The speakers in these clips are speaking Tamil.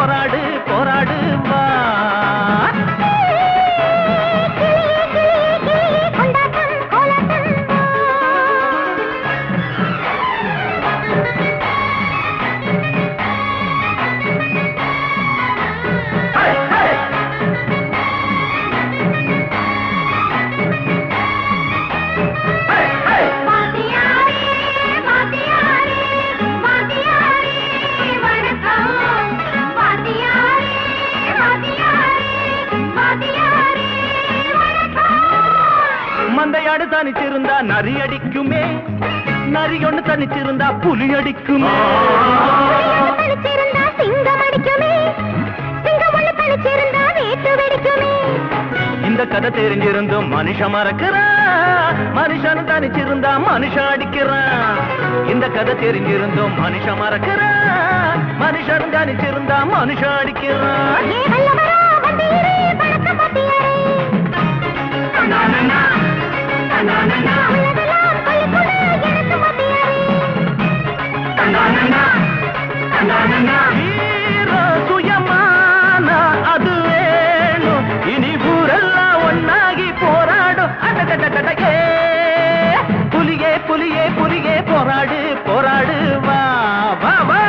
போராடு போராடு வா. மந்தையாடு தனிச்சிருந்தா நரி அடிக்குமே, நரி ஒண்ணு தனிச்சிருந்தா புலி அடிக்குமே, சிங்கம் அடிக்குமே, சிங்கம் ஒண்ணு தனிச்சிருந்தா வேட்டு வெடிக்குமே. இந்த கதை தெரிஞ்சிருந்தும் மனுஷன் மறக்கிறான், மனுஷன் தனிச்சிருந்தா மனுஷன் அடிக்கிறான். இந்த கதை தெரிஞ்சிருந்தும் மனுஷன் மறக்கிறான், மனுஷன் தனிச்சிருந்தா மனுஷன் அடிக்கிறான். சுயமான அது வேணும், இனி ஊரெல்லாம் ஒன்னாகி போராடும். புலியே புலியே புலியே போராடு போராடு வா வா வா.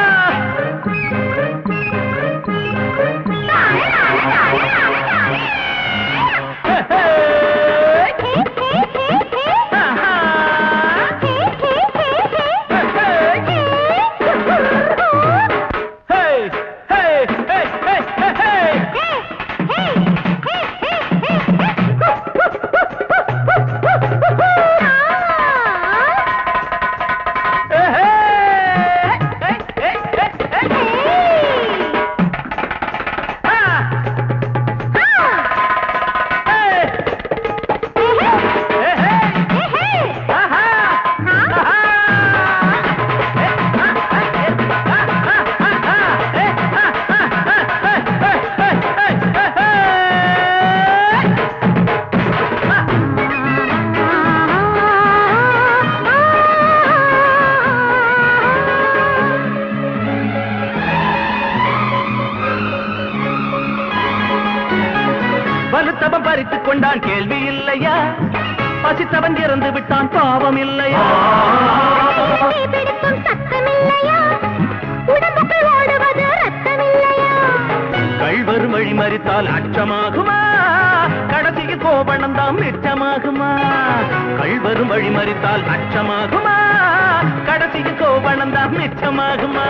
வலுத்தவன் பறித்துக் கொண்டான் கேள்வி இல்லையா, பசித்தவன் இறந்து விட்டான் பாவம் இல்லையா, கள்வரும் வழி மறித்தால் அச்சமாகுமா, கடைசியில் கோபணம் தான் மிச்சமாகுமா. கள்வரும் வழி மறித்தால் அச்சமாகுமா, கடைசியில் கோபணம் தான் மிச்சமாகுமா.